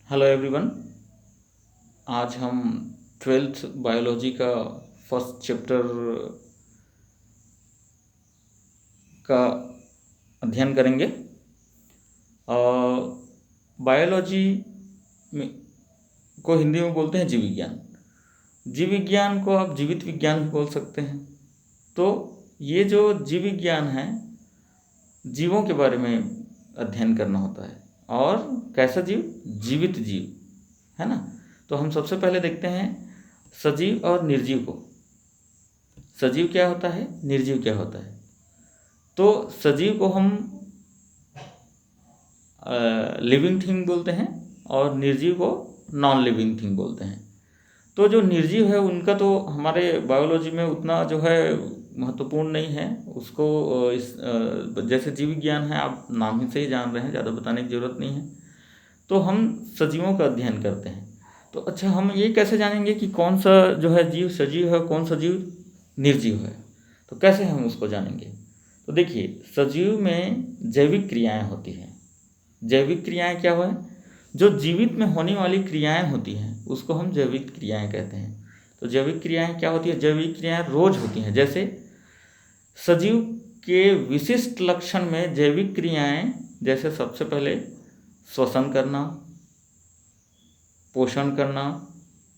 Hello everyone. आज हम twelfth biology का फर्स्ट चैप्टर का अध्ययन करेंगे। बायोलॉजी में को हिंदी में बोलते हैं जीव विज्ञान। जीव विज्ञान को आप जीवित विज्ञान भी बोल सकते हैं। तो ये जो जीव विज्ञान है, जीवों के बारे में अध्ययन करना होता है। और कैसा जीव? जीवित जीव, है ना। तो हम सबसे पहले देखते हैं सजीव और निर्जीव को। सजीव क्या होता है, निर्जीव क्या होता है। तो सजीव को हम लिविंग थिंग बोलते हैं और निर्जीव को नॉन लिविंग थिंग बोलते हैं। तो जो निर्जीव है उनका तो हमारे बायोलॉजी में उतना जो है महत्वपूर्ण नहीं है। उसको जैसे जीव विज्ञान है, आप नाम ही से ही जान रहे हैं, ज़्यादा बताने की ज़रूरत नहीं है। तो हम सजीवों का अध्ययन करते हैं। तो अच्छा, हम ये कैसे जानेंगे कि कौन सा जो है जीव सजीव है, कौन सा जीव निर्जीव है? तो कैसे हम उसको जानेंगे? तो देखिए, सजीव में जैविक क्रियाएं होती हैं। जैविक क्रियाएं क्या हुआ? जो जीवित में होने वाली क्रियाएं होती हैं उसको हम जैविक क्रियाएं कहते हैं। तो जैविक क्रियाएं क्या होती है? जैविक क्रियाएं रोज होती हैं। जैसे सजीव के विशिष्ट लक्षण में जैविक क्रियाएं, जैसे सबसे पहले श्वसन करना, पोषण करना,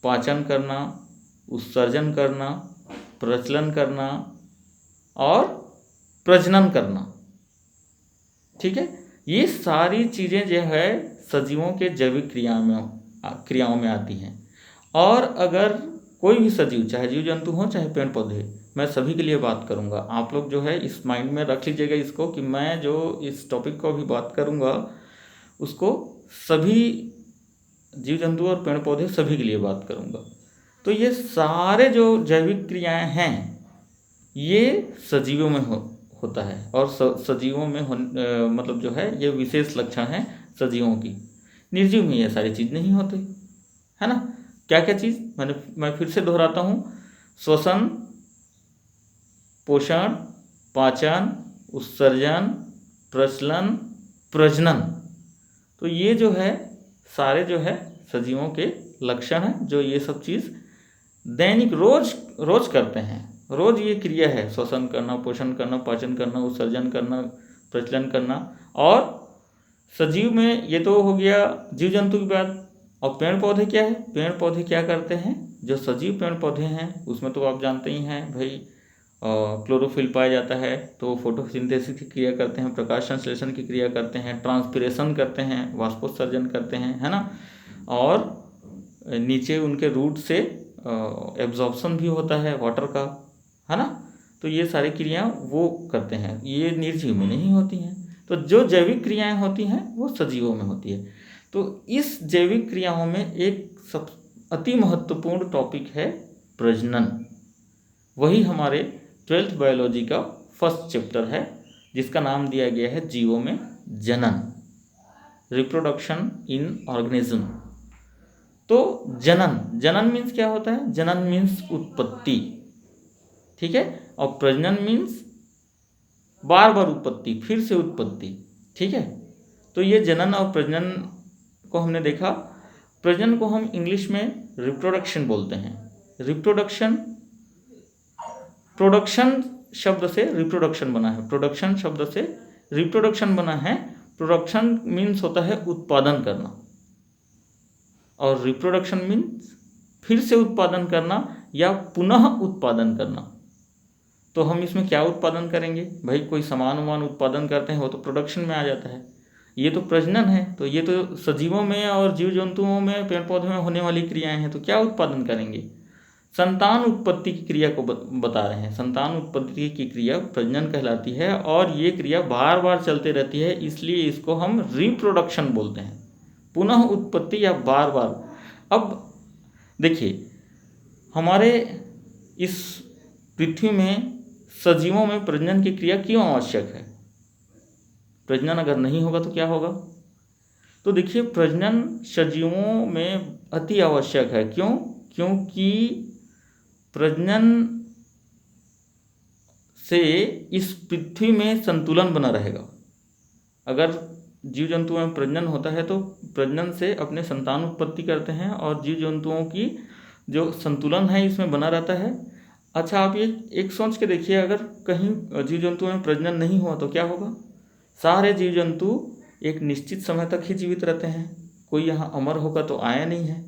पाचन करना, उत्सर्जन करना, प्रचलन करना और प्रजनन करना। ठीक है, ये सारी चीज़ें जो है सजीवों के जैविक क्रियाओं में आती हैं। और अगर कोई भी सजीव, चाहे जीव जंतु हो चाहे पेड़ पौधे, मैं सभी के लिए बात करूंगा। आप लोग जो है इस माइंड में रख लीजिएगा इसको, कि मैं जो इस टॉपिक को अभी बात करूंगा उसको सभी जीव जंतु और पेड़ पौधे सभी के लिए बात करूंगा। तो ये सारे जो जैविक क्रियाएं हैं ये सजीवों में होता है। और सजीवों में मतलब जो है ये विशेष लक्षण है सजीवों की। निर्जीव में ये सारी चीज़ नहीं होती, है ना। क्या क्या चीज़? मैं फिर से दोहराता हूँ। श्वसन, पोषण, पाचन, उत्सर्जन, प्रचलन, प्रजनन। तो ये जो है सारे जो है सजीवों के लक्षण हैं, जो ये सब चीज़ दैनिक रोज रोज करते हैं। रोज ये क्रिया है, श्वसन करना, पोषण करना, पाचन करना, उत्सर्जन करना, प्रचलन करना। और सजीव में ये तो हो गया जीव जंतु की बात। और पेड़ पौधे क्या है? पेड़ पौधे क्या करते हैं? जो सजीव पेड़ पौधे हैं उसमें तो आप जानते ही हैं भाई, क्लोरोफिल पाया जाता है। तो फोटोसिंथेसिस की क्रिया करते हैं, प्रकाश संश्लेषण की क्रिया करते हैं, ट्रांसपिरेशन करते हैं, वाष्पोत्सर्जन करते हैं, है ना। और नीचे उनके रूट से एब्जॉर्प्शन भी होता है वाटर का, है ना। तो ये सारी क्रियाएं वो करते हैं, ये निर्जीव में नहीं होती हैं। तो जो जैविक क्रियाएं होती हैं वो सजीवों में होती है। तो इस जैविक क्रियाओं में एक सब अति महत्वपूर्ण टॉपिक है प्रजनन। वही हमारे ट्वेल्थ बायोलॉजी का फर्स्ट चैप्टर है, जिसका नाम दिया गया है जीवों में जनन, रिप्रोडक्शन इन ऑर्गेनिज्म। तो जनन मीन्स क्या होता है? जनन मीन्स उत्पत्ति, ठीक है। और प्रजनन मीन्स बार बार उत्पत्ति, फिर से उत्पत्ति, ठीक है। तो ये जनन और प्रजनन को हमने देखा। प्रजनन को हम इंग्लिश में रिप्रोडक्शन बोलते हैं। रिप्रोडक्शन, प्रोडक्शन शब्द से रिप्रोडक्शन बना है, प्रोडक्शन शब्द से रिप्रोडक्शन बना है। प्रोडक्शन मीन्स होता है उत्पादन करना, और रिप्रोडक्शन मीन्स फिर से उत्पादन करना या पुनः उत्पादन करना। तो हम इसमें क्या उत्पादन करेंगे भाई? कोई सामान वामान उत्पादन करते हैं वो तो प्रोडक्शन में आ जाता है। ये तो प्रजनन है। तो ये तो सजीवों में और जीव जंतुओं में, पेड़ पौधों में होने वाली क्रियाएं हैं। तो क्या उत्पादन करेंगे? संतान उत्पत्ति की क्रिया को बता रहे हैं। संतान उत्पत्ति की क्रिया प्रजनन कहलाती है, और ये क्रिया बार बार चलते रहती है, इसलिए इसको हम रिप्रोडक्शन बोलते हैं, पुनः उत्पत्ति या बार बार। अब देखिए, हमारे इस पृथ्वी में सजीवों में प्रजनन की क्रिया क्यों आवश्यक है? प्रजनन अगर नहीं होगा तो क्या होगा? तो देखिए, प्रजनन सजीवों में अति आवश्यक है। क्यों? क्योंकि प्रजनन से इस पृथ्वी में संतुलन बना रहेगा। अगर जीव जंतुओं में प्रजनन होता है तो प्रजनन से अपने संतान उत्पत्ति करते हैं और जीव जंतुओं की जो संतुलन है इसमें बना रहता है। अच्छा, आप ये एक सोच के देखिए, अगर कहीं जीव जंतुओं में प्रजनन नहीं हुआ तो क्या होगा? सारे जीव जंतु एक निश्चित समय तक ही जीवित रहते हैं, कोई यहाँ अमर होगा तो आया नहीं है।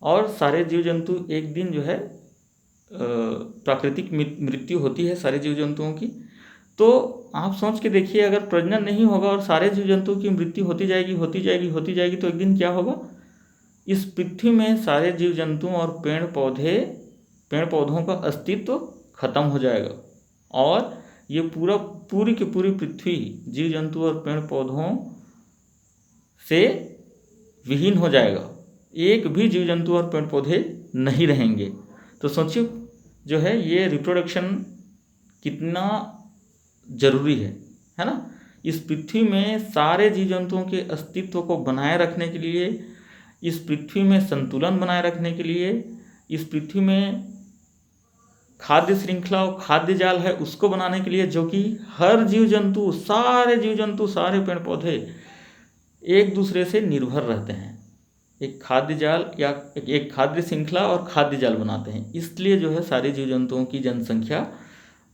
और सारे जीव जंतु एक दिन जो है प्राकृतिक मृत्यु होती है सारे जीव जंतुओं की। तो आप सोच के देखिए, अगर प्रजनन नहीं होगा और सारे जीव जंतुओं की मृत्यु होती जाएगी होती जाएगी होती जाएगी तो एक दिन क्या होगा? इस पृथ्वी में सारे जीव जंतुओं और पेड़ पौधों का अस्तित्व खत्म हो जाएगा और ये पूरी की पूरी पृथ्वी जीव जंतु और पेड़ पौधों से विहीन हो जाएगा। एक भी जीव जंतु और पेड़ पौधे नहीं रहेंगे। तो सोचिए जो है ये रिप्रोडक्शन कितना जरूरी है ना? इस पृथ्वी में सारे जीव जंतुओं के अस्तित्व को बनाए रखने के लिए, इस पृथ्वी में संतुलन बनाए रखने के लिए, इस पृथ्वी में खाद्य श्रृंखला और खाद्य जाल है उसको बनाने के लिए, जो कि हर जीव जंतु, सारे जीव जंतु, सारे पेड़ पौधे एक दूसरे से निर्भर रहते हैं। एक खाद्य जाल या एक खाद्य श्रृंखला और खाद्य जाल बनाते हैं। इसलिए जो है सारे जीव जंतुओं की जनसंख्या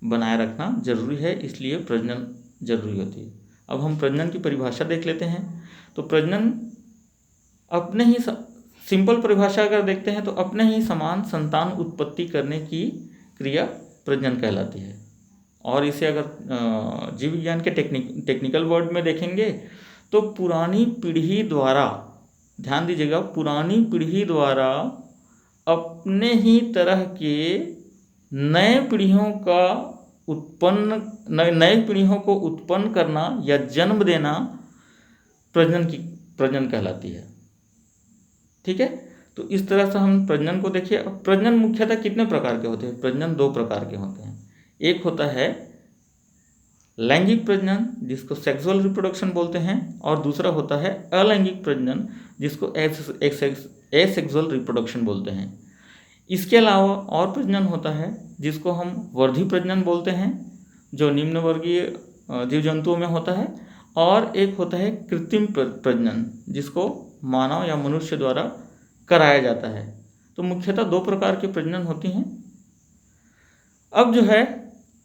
बनाए रखना जरूरी है, इसलिए प्रजनन जरूरी होती है। अब हम प्रजनन की परिभाषा देख लेते हैं। तो प्रजनन अपने ही सिंपल परिभाषा अगर देखते हैं तो अपने ही समान संतान उत्पत्ति करने की क्रिया प्रजनन कहलाती है। और इसे अगर जीव विज्ञान के टेक्निकल वर्ड में देखेंगे तो पुरानी पीढ़ी द्वारा, ध्यान दीजिएगा, पुरानी पीढ़ी द्वारा अपने ही तरह के नए पीढ़ियों को उत्पन्न करना या जन्म देना प्रजनन कहलाती है। ठीक है, तो इस तरह से हम प्रजनन को देखिए। प्रजनन मुख्यतः कितने प्रकार के होते हैं? प्रजनन 2 प्रकार के होते हैं। एक होता है लैंगिक प्रजनन जिसको सेक्सुअल रिप्रोडक्शन बोलते हैं, और दूसरा होता है अलैंगिक प्रजनन जिसको एसेक्सुअल रिप्रोडक्शन बोलते हैं। इसके अलावा और प्रजनन होता है जिसको हम वर्धी प्रजनन बोलते हैं, जो निम्न वर्गीय जीव जंतुओं में होता है, और एक होता है कृत्रिम प्रजनन जिसको मानव या मनुष्य द्वारा कराया जाता है। तो मुख्यतः 2 प्रकार की प्रजनन होती हैं। अब जो है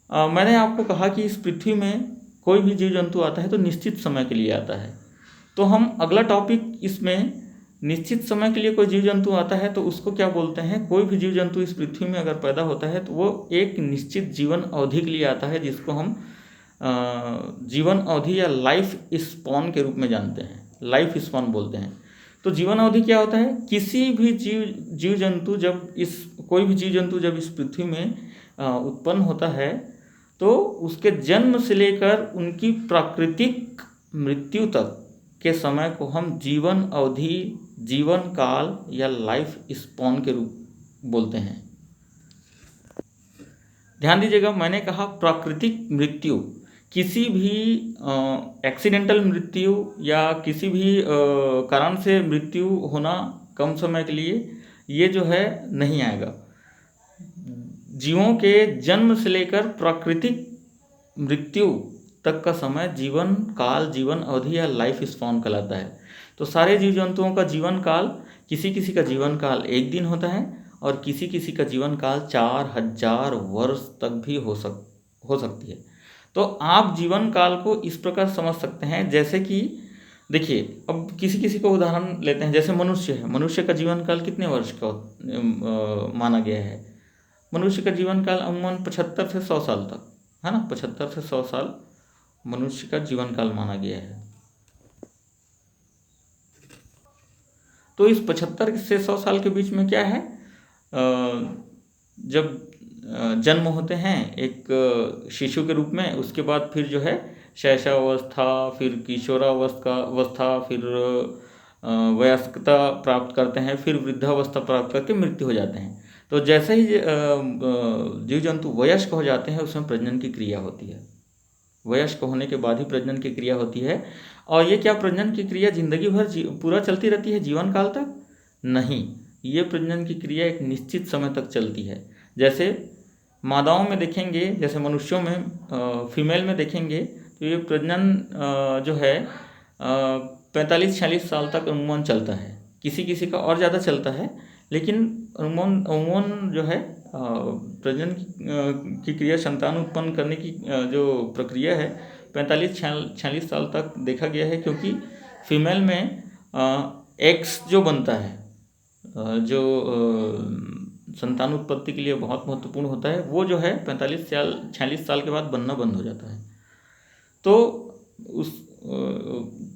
मैंने आपको कहा कि इस पृथ्वी में कोई भी जीव जंतु आता है तो निश्चित समय के लिए आता है। तो हम अगला टॉपिक इसमें, निश्चित समय के लिए कोई जीव जंतु आता है तो उसको क्या बोलते हैं? कोई भी जीव जंतु इस पृथ्वी में अगर पैदा होता है तो वो एक निश्चित जीवन अवधि के लिए आता है, जिसको हम जीवन अवधि या लाइफ स्पॉन के रूप में जानते हैं, लाइफ स्पॉन बोलते हैं। तो जीवन अवधि क्या होता है? किसी भी कोई भी जीव जंतु जब इस पृथ्वी में उत्पन्न होता है तो उसके जन्म से लेकर उनकी प्राकृतिक मृत्यु तक के समय को हम जीवन अवधि, जीवन काल या लाइफ स्पॉन के रूप बोलते हैं। ध्यान दीजिएगा, मैंने कहा प्राकृतिक मृत्यु, किसी भी एक्सीडेंटल मृत्यु या किसी भी कारण से मृत्यु होना कम समय के लिए, ये जो है नहीं आएगा। जीवों के जन्म से लेकर प्राकृतिक मृत्यु तक का समय जीवन काल, जीवन अवधि या लाइफ स्पॉन कहलाता है। तो सारे जीव जंतुओं का जीवन काल, किसी किसी का जीवन काल 1 दिन होता है और किसी किसी का जीवन काल 4000 वर्ष तक भी हो सकती है। तो आप जीवन काल को इस प्रकार समझ सकते हैं, जैसे कि देखिए, अब किसी किसी को उदाहरण लेते हैं, जैसे मनुष्य है। मनुष्य का जीवन काल कितने वर्ष का माना गया है? मनुष्य का जीवन काल अमूमन 75 से 100 साल तक, है ना? 75 से 100 साल मनुष्य का जीवन काल माना गया है। तो इस 75 से 100 साल के बीच में क्या है? जब जन्म होते हैं एक शिशु के रूप में, उसके बाद फिर जो है शैशवावस्था, फिर किशोरावस्था, फिर वयस्कता प्राप्त करते हैं, फिर वृद्धावस्था प्राप्त करके मृत्यु हो जाते हैं। तो जैसे ही जीव जंतु वयस्क हो जाते हैं उसमें प्रजनन की क्रिया होती है। वयस्क होने के बाद ही प्रजनन की क्रिया होती है। और ये क्या प्रजनन की क्रिया जिंदगी भर पूरा चलती रहती है, जीवन काल तक? नहीं, ये प्रजनन की क्रिया एक निश्चित समय तक चलती है। जैसे मादाओं में देखेंगे, जैसे मनुष्यों में फीमेल में देखेंगे तो ये प्रजनन जो है 45-46 साल तक अमूमन चलता है, किसी किसी का और ज़्यादा चलता है, लेकिन अमूमन जो है प्रजनन की क्रिया, संतान उत्पन्न करने की जो प्रक्रिया है 45-46 साल तक देखा गया है, क्योंकि फीमेल में एग्स जो बनता है, जो संतान उत्पत्ति के लिए बहुत महत्वपूर्ण होता है, वो जो है 45-46 साल के बाद बनना बंद हो जाता है। तो उस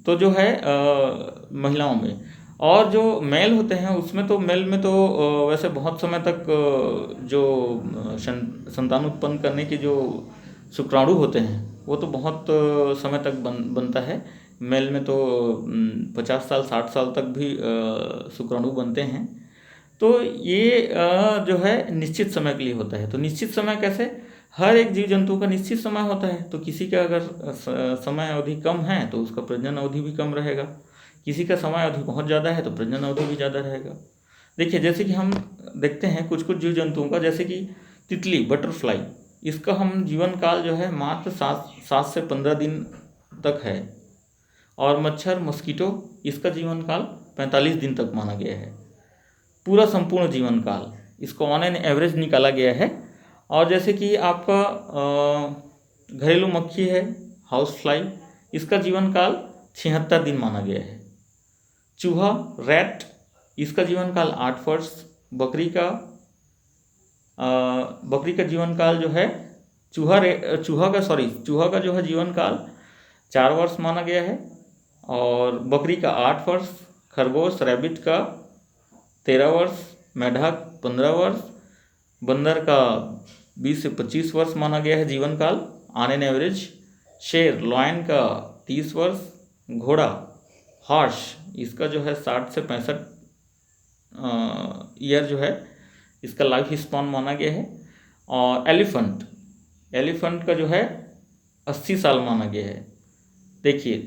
तो जो है महिलाओं में, और जो मेल होते हैं उसमें तो मेल में तो वैसे बहुत समय तक जो संतान उत्पन्न करने के जो शुक्राणु होते हैं वो तो बहुत समय तक बनता है। मेल में तो 50 साल 60 साल तक भी शुक्राणु बनते हैं। तो ये जो है निश्चित समय के लिए होता है। तो निश्चित समय कैसे? हर एक जीव जंतु का निश्चित समय होता है। तो किसी का अगर समय अवधि कम है तो उसका प्रजनन अवधि भी कम रहेगा, किसी का समय अवधि बहुत ज़्यादा है तो प्रजनन अवधि भी ज़्यादा रहेगा। देखिए, जैसे कि हम देखते हैं कुछ कुछ जीव जंतुओं का, जैसे कि तितली, बटरफ्लाई, इसका हम जीवन काल जो है मात्र 7 से 15 दिन तक है। और मच्छर, मस्कीटो, इसका जीवन काल 45 दिन तक माना गया है, पूरा संपूर्ण जीवन काल इसको ऑन एन एवरेज निकाला गया है। और जैसे कि आपका घरेलू मक्खी है, हाउस फ्लाई, इसका जीवन काल 76 दिन माना गया है। चूहा, रैट, इसका जीवन काल 8 वर्ष। बकरी का जीवन काल जो है चूहा का जो है जीवन काल 4 वर्ष माना गया है, और बकरी का 8 वर्ष, खरगोश, रैबिट का 13 वर्ष, मेढक 15 वर्ष, बंदर का 20 से 25 वर्ष माना गया है जीवन काल ऑन एन एवरेज। शेर, लॉयन का 30 वर्ष, घोड़ा, हॉर्स, इसका जो है 60 से 65 ईयर जो है इसका लाइफ स्पैन माना गया है। और एलिफेंट का जो है 80 साल माना गया है। देखिए,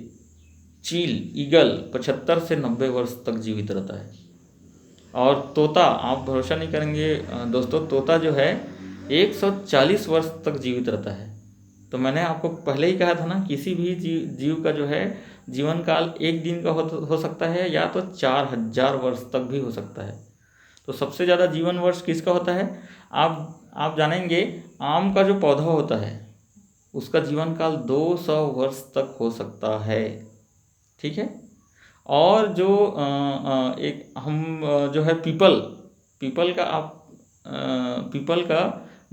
चील, ईगल 75 से 90 वर्ष तक जीवित रहता है। और तोता, आप भरोसा नहीं करेंगे दोस्तों, तोता जो है 140 वर्ष तक जीवित रहता है। तो मैंने आपको पहले ही कहा था ना, किसी भी जीव का जो है जीवन काल एक दिन का हो सकता है, या तो 4000 वर्ष तक भी हो सकता है। तो सबसे ज़्यादा जीवन वर्ष किसका होता है? आप जानेंगे, आम का जो पौधा होता है उसका जीवन काल 200 वर्ष तक हो सकता है। ठीक है। और जो एक हम जो है पीपल का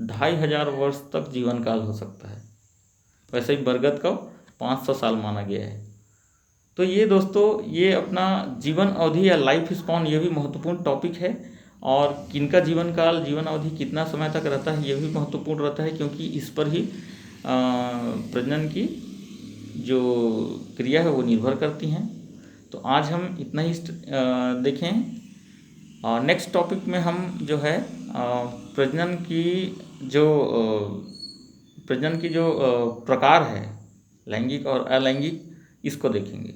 2500 वर्ष तक जीवन काल हो सकता है। वैसे ही बरगद का 500 साल माना गया है। तो ये दोस्तों, ये अपना जीवन अवधि या लाइफ स्पैन, ये भी महत्वपूर्ण टॉपिक है। और किनका जीवन काल, जीवन अवधि कितना समय तक रहता है, ये भी महत्वपूर्ण रहता है, क्योंकि इस पर ही प्रजनन की जो क्रिया है वो निर्भर करती हैं। तो आज हम इतना ही देखें। नेक्स्ट टॉपिक में हम जो है प्रजनन की जो प्रकार है, लैंगिक और अलैंगिक, इसको देखेंगे।